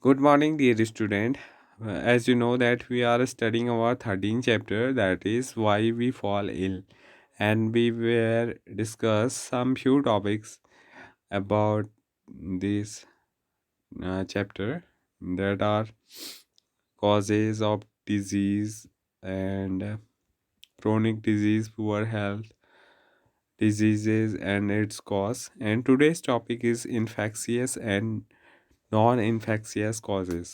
Good morning, dear student. As you know that we are studying our 13th chapter, that is why we fall ill, and we will discuss some few topics about this chapter that are causes of disease and chronic disease, poor health, diseases and its cause. And today's topic is infectious and non infectious causes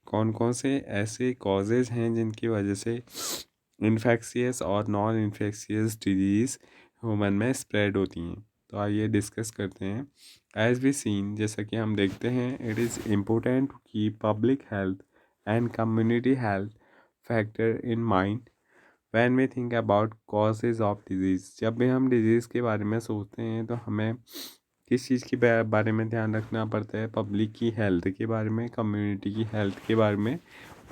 कौन कौन से ऐसे causes हैं जिनकी वजह से infectious और non infectious disease human में स्प्रेड होती हैं। तो आइए डिस्कस करते हैं। एज वी सीन, जैसा कि हम देखते हैं, it is important to keep public health and community health factor in mind when we think about causes of disease. जब भी हम डिजीज़ के बारे में सोचते हैं तो हमें किस चीज़ के बारे में ध्यान रखना पड़ता है? पब्लिक की हेल्थ के बारे में, कम्युनिटी की हेल्थ के बारे में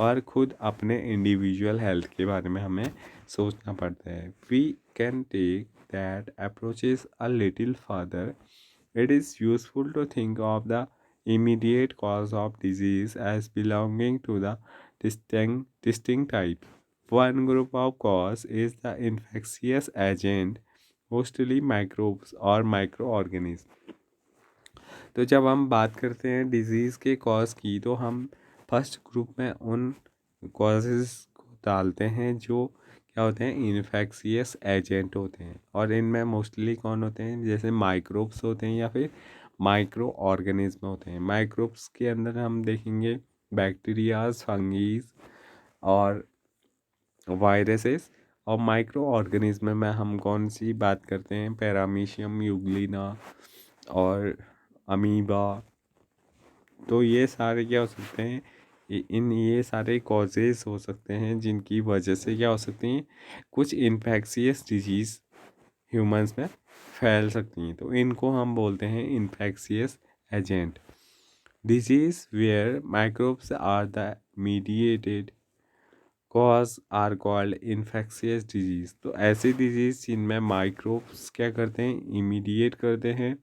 और ख़ुद अपने इंडिविजुअल हेल्थ के बारे में हमें सोचना पड़ता है। We can take that approaches a little further. It is useful to think of the immediate cause of disease as belonging to the distinct type. One group of cause is the infectious agent, mostly microbes or microorganisms. तो जब हम बात करते हैं disease के cause की, तो हम फर्स्ट ग्रुप में उन कॉजेज़ को डालते हैं जो क्या होते हैं, इन्फेक्शियस एजेंट होते हैं। और इनमें मोस्टली कौन होते हैं? जैसे माइक्रोब्स होते हैं या फिर माइक्रो ऑर्गेनिज्म होते हैं। माइक्रोब्स के अंदर हम देखेंगे बैक्टीरियाज, फंगीज और वायरसेस। और माइक्रो ऑर्गेनिज्म में हम कौन सी बात करते हैं? पैरामीशियम, यूग्लिना और अमीबा। तो ये सारे क्या हो सकते हैं? ये सारे कॉजेज़ हो सकते हैं जिनकी वजह से क्या हो सकती हैं, कुछ इन्फेक्शियस डिजीज़ ह्यूमंस में फैल सकती हैं। तो इनको हम बोलते हैं infectious agent. Disease where microbes are the mediated cause are called infectious disease. तो ऐसी डिजीज़ जिनमें माइक्रोब्स क्या करते हैं, इमीडिएट करते हैं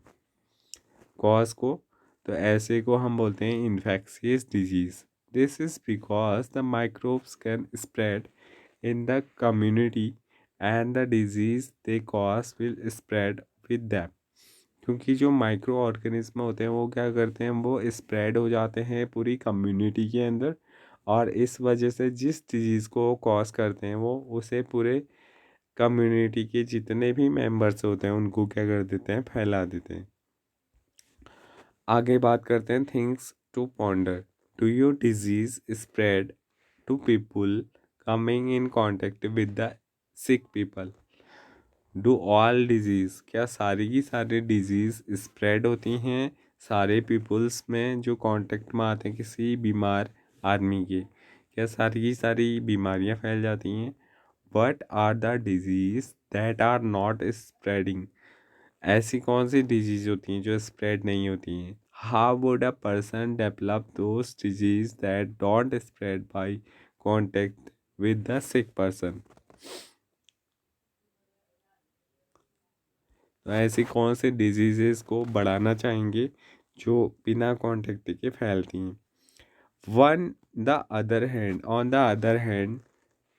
कॉज को, तो ऐसे को हम बोलते हैं infectious disease. This is because the microbes can spread in the community and the disease they cause will spread with them. क्योंकि जो माइक्रो ऑर्गेनिज्म होते हैं वो क्या करते हैं, वो स्प्रेड हो जाते हैं पूरी कम्युनिटी के अंदर, और इस वजह से जिस डिजीज़ को कॉज करते हैं वो उसे पूरे कम्युनिटी के जितने भी मेंबर्स होते हैं उनको क्या कर देते हैं, फैला देते हैं। आगे बात करते हैं things to ponder. Do your disease spread to people coming in contact with the sick people? Do all disease, क्या सारी की सारी डिजीज़ स्प्रेड होती हैं सारे पीपल्स में जो कांटेक्ट में आते हैं किसी बीमार आदमी के? क्या सारी की सारी बीमारियां फैल जाती हैं? But are the disease that are not spreading, ऐसी कौन सी डिजीज़ होती हैं जो स्प्रेड नहीं होती हैं? How would a person develop those disease that don't spread by contact with the sick person? तो ऐसी कौन से डिजीज़ को बढ़ाना चाहेंगे जो बिना कांटेक्ट के फैलती हैं? On the other hand on the other hand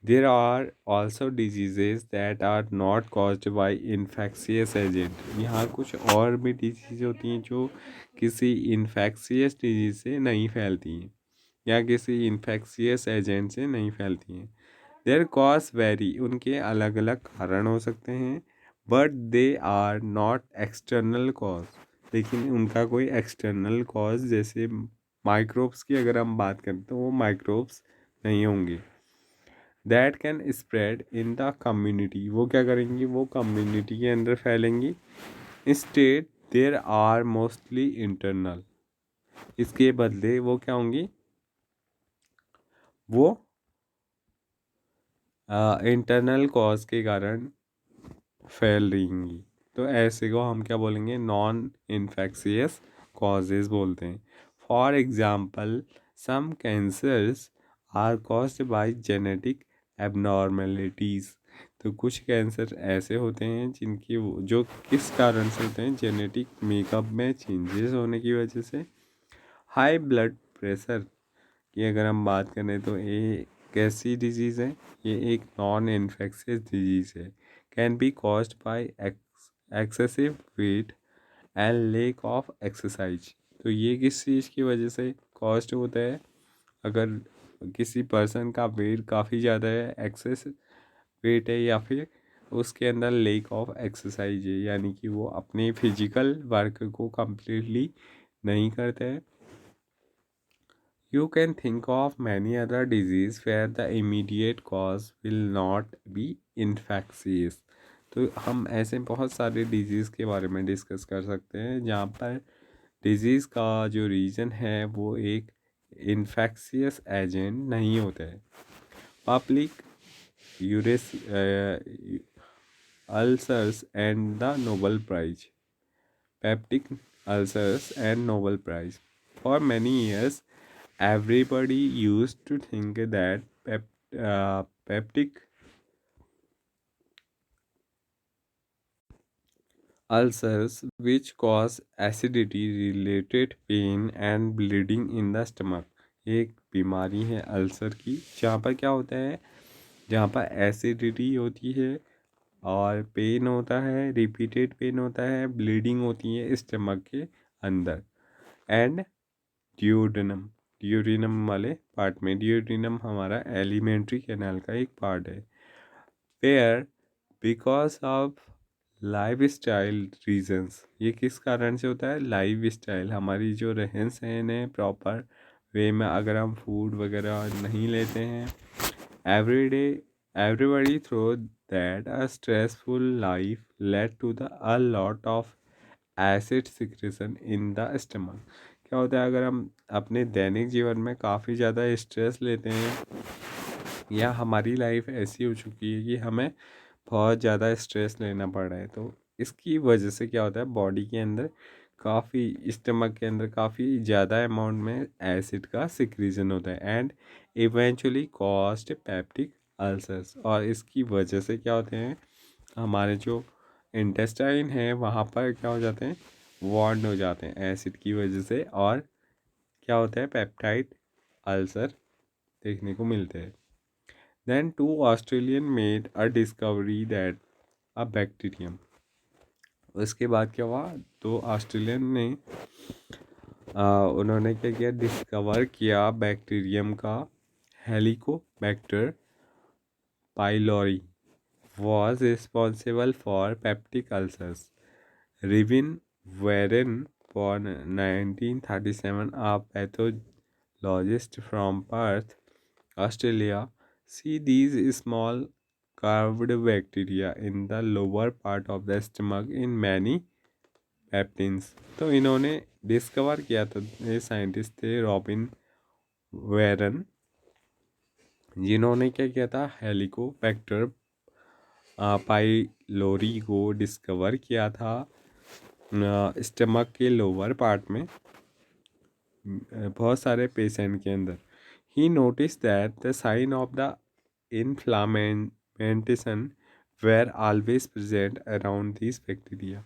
there are also diseases that are not caused by infectious agent. यहाँ कुछ और भी डिजीज़ होती हैं जो किसी इन्फेक्शियस डिजीज़ से नहीं फैलती हैं या किसी इन्फेक्शियस एजेंट से नहीं फैलती हैं। देयर कॉज वेरी, उनके अलग अलग कारण हो सकते हैं, but they are not external cause, लेकिन उनका कोई एक्सटर्नल कॉज जैसे माइक्रोब्स की अगर हम बात करें तो वो माइक्रोब्स नहीं होंगे। That can spread in the community, वो क्या करेंगी, वो कम्युनिटी के अंदर फैलेंगी। Instead there are mostly internal, इसके बदले वो क्या होंगी, वो इंटरनल कॉज के कारण फैल रही। तो ऐसे को हम क्या बोलेंगे, नॉन इन्फेक्शियस कॉजेज़ बोलते हैं। For example some cancers are caused by genetic abnormalities. तो कुछ कैंसर ऐसे होते हैं जिनकी जो किस कारण से होते हैं, जेनेटिक मेकअप में चेंजेस होने की वजह से। हाई ब्लड प्रेशर की अगर हम बात करें तो ये कैसी डिजीज़ है, ये एक नॉन इन्फेक्शियस डिजीज़ है, can be caused by excessive wait and lake of exercise. तो ये किस चीज़ की वजह से कॉज्ड होता है, अगर किसी पर्सन का वेट काफ़ी ज़्यादा है, एक्सेस वेट है, या फिर उसके अंदर लेक ऑफ एक्सरसाइज है, यानी कि वो अपने फिजिकल वर्क को completely नहीं करते हैं। You can think of many other disease where the immediate cause will not be infectious। तो हम ऐसे बहुत सारे डिजीज़ के बारे में डिस्कस कर सकते हैं जहाँ पर डिजीज़ का जो रीज़न है वो एक इन्फेक्शियस एजेंट नहीं होता है। Peptic urease ulcers and the Nobel Prize, peptic ulcers and Nobel Prize. For many years, everybody used to think that peptic ulcers, which cause acidity related pain and bleeding in the stomach, एक बीमारी है ulcer की, जहाँ पर क्या होता है, जहाँ पर एसिडिटी होती है और पेन होता है, रिपीटेड पेन होता है, ब्लीडिंग होती है स्टमक के अंदर। एंड ड्यूडेनम, ड्यूडेनम वाले पार्ट में, ड्यूडेनम हमारा एलिमेंट्री कैनाल का एक पार्ट है। Pair because of lifestyle reasons, ये किस कारण से होता है, लाइफ स्टाइल, हमारी जो रहन सहन है प्रॉपर वे में अगर हम फूड वगैरह नहीं लेते हैं, every day everybody through that a stressful life led to the a lot of acid secretion in the stomach। क्या होता है, अगर हम अपने दैनिक जीवन में काफ़ी ज़्यादा स्ट्रेस लेते हैं या हमारी लाइफ ऐसी हो चुकी है कि हमें बहुत ज़्यादा स्ट्रेस लेना पड़ रहा है, तो इसकी वजह से क्या होता है, बॉडी के अंदर काफ़ी, स्टमक के अंदर काफ़ी ज़्यादा अमाउंट में एसिड का सिक्रीजन होता है and eventually cost peptic ulcers. और इसकी वजह से क्या होते हैं, हमारे जो इंटेस्टाइन है वहाँ पर क्या हो जाते हैं, वॉन्ड हो जाते हैं एसिड की वजह से, और क्या होता है, पेप्टाइड अल्सर देखने को मिलते हैं। Then two Australian made a discovery that a bacterium. उसके बाद क्या हुआ, तो ऑस्ट्रेलियन ने उन्होंने क्या किया, डिस्कवर किया बैक्टीरियम का, Helicobacter pylori was responsible for peptic ulcers. Reuben Warren, born 1937, a pathologist from Perth, Australia, see these small curved bacteria in the lower part of the stomach in many peptins। तो इन्होंने discover किया था, ये scientist थे robin Warren, जिन्होंने क्या किया था, हेलिकोबैक्टर पाइलोरी को डिस्कवर किया था स्टमक के लोअर पार्ट में बहुत सारे पेशेंट के अंदर। He notice that the sign of the inflammation were always present around this bacteria.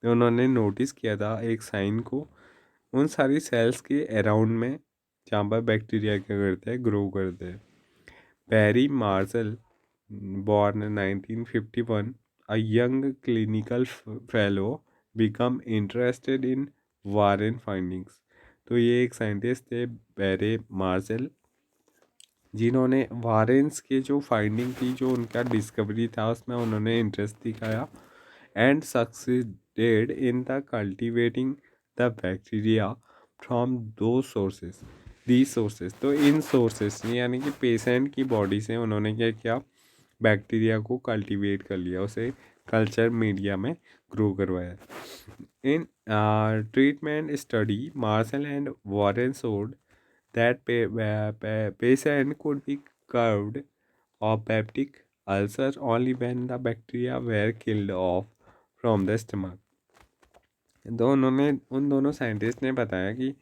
तो उन्होंने नोटिस किया था एक साइन को उन सारी सेल्स के अराउंड में जहाँ पर बैक्टीरिया क्या करते हैं, ग्रो करते हैं। Barry Marshall, born 1951, a young clinical fellow, become interested in Warren findings। तो ये एक साइंटिस्ट थे बैरे मार्शल, जिन्होंने वारेंस के जो फाइंडिंग थी, जो उनका डिस्कवरी था, उसमें उन्होंने इंटरेस्ट दिखाया and succeeded in the cultivating the bacteria from दो सोर्सेस, दी सोर्सेस। तो इन सोर्सेस यानी कि पेशेंट की बॉडी से उन्होंने क्या किया, बैक्टीरिया को कल्टीवेट कर लिया, उसे कल्चर मीडिया में ग्रो करवाया। In treatment study martial and Warren showed that patient could be cured of peptic ulcers only when the bacteria were killed off from the stomach। तो उन्होंने, उन दोनों साइंटिस्ट ने बताया कि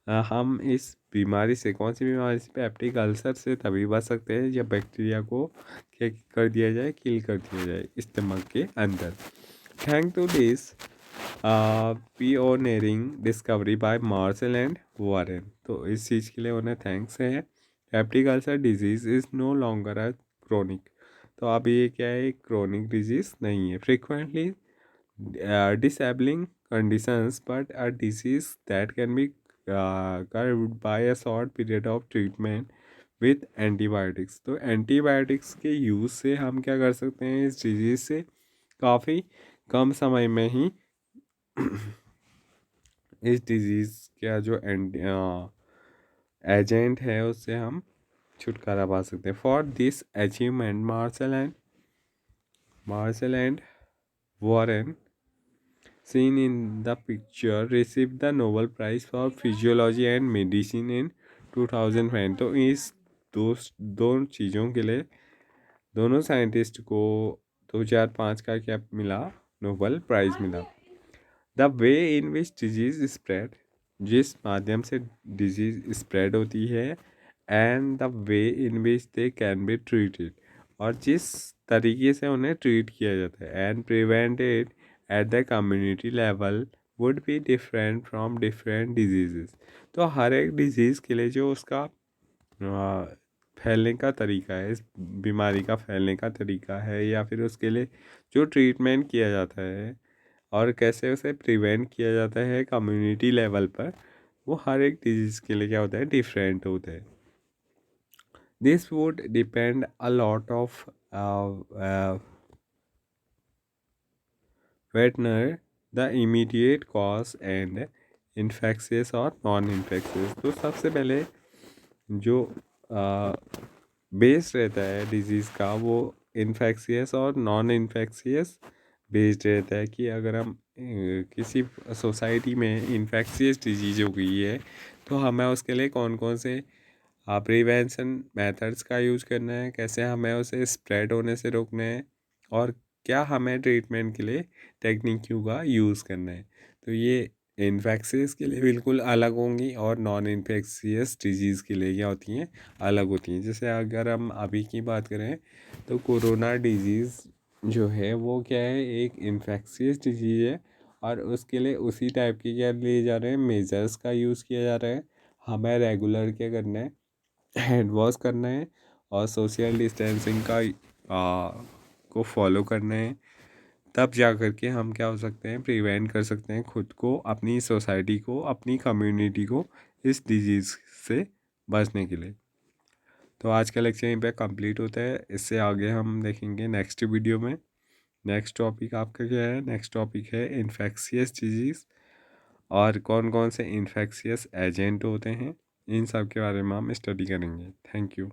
हम इस बीमारी से, कौन सी बीमारी से, पेप्टिक अल्सर से तभी बच सकते हैं जब बैक्टीरिया को क्या कर दिया जाए, किल कर दिया जाए स्टमक के अंदर। Thank to this pioneering discovery by Marshall and Warren. तो इस चीज़ के लिए उन्हें थैंक्स है। Peptic ulcer disease is no longer a chronic. तो अब ये क्या है, एक क्रोनिक डिजीज नहीं है, frequently disabling conditions, but a disease that can be cured by a short period of treatment with antibiotics। तो एंटीबायोटिक्स के यूज़ से हम क्या कर सकते हैं, इस डिजीज़ से काफ़ी कम समय में ही इस डिजीज़ का जो एजेंट है उससे हम छुटकारा पा सकते हैं। For this achievement martial and Warren seen in the picture received the Nobel Prize for Physiology and Medicine in 2005। तो इस दो दोनों चीज़ों के लिए दोनों साइंटिस्ट को 2005 का क्या मिला, नोबल प्राइज़ मिला। The way in which disease spread, जिस माध्यम से डिजीज स्प्रेड होती है, and the way in which they can be treated, और जिस तरीके से उन्हें ट्रीट किया जाता है, and prevented at the community level would be different from different disease. तो हर एक डिजीज़ के लिए जो उसका फैलने का तरीका है, इस बीमारी का फैलने का तरीका है, या फिर उसके लिए जो ट्रीटमेंट किया जाता है और कैसे उसे प्रिवेंट किया जाता है कम्युनिटी लेवल पर, वो हर एक डिजीज़ के लिए क्या होता है, डिफरेंट होता है। This would depend a lot of whether the immediate cause and infectious और नॉन इन्फेक्शियस। तो सबसे पहले जो बेस रहता है डिजीज़ का, वो इन्फेक्शियस और नॉन इन्फेक्शियस बेस्ड रहता है। कि अगर हम किसी सोसाइटी में इन्फेक्शियस डिजीज़ हो गई है, तो हमें उसके लिए कौन कौन से प्रिवेंशन मेथड्स का यूज़ करना है, कैसे हमें उसे स्प्रेड होने से रोकना है, और क्या हमें ट्रीटमेंट के लिए टेक्निक्यों का यूज़ करना है। तो ये इन्फेक्शियस के लिए बिल्कुल अलग होंगी, और नॉन इन्फेक्शियस डिजीज़ के लिए क्या होती हैं, अलग होती हैं। जैसे अगर हम अभी की बात करें, तो कोरोना डिजीज़ जो है वो क्या है, एक इन्फेक्शियस डिजीज़ है, और उसके लिए उसी टाइप की क्या लिए जा रहे हैं, मेजर्स का यूज़ किया जा रहा है। हमें रेगुलर क्या करना है, हैंड वॉश करना है, और सोशल डिस्टेंसिंग का को फॉलो करना है। तब जा कर के हम क्या हो सकते हैं, प्रिवेंट कर सकते हैं खुद को, अपनी सोसाइटी को, अपनी कम्युनिटी को इस डिजीज़ से बचने के लिए। तो आज का लेक्चर यहीं पे कंप्लीट होता है। इससे आगे हम देखेंगे नेक्स्ट वीडियो में। नेक्स्ट टॉपिक आपका क्या है, नेक्स्ट टॉपिक है इन्फेक्शियस डिजीज़, और कौन कौन से इन्फेक्शियस एजेंट होते हैं, इन सब के बारे में हम स्टडी करेंगे। Thank you.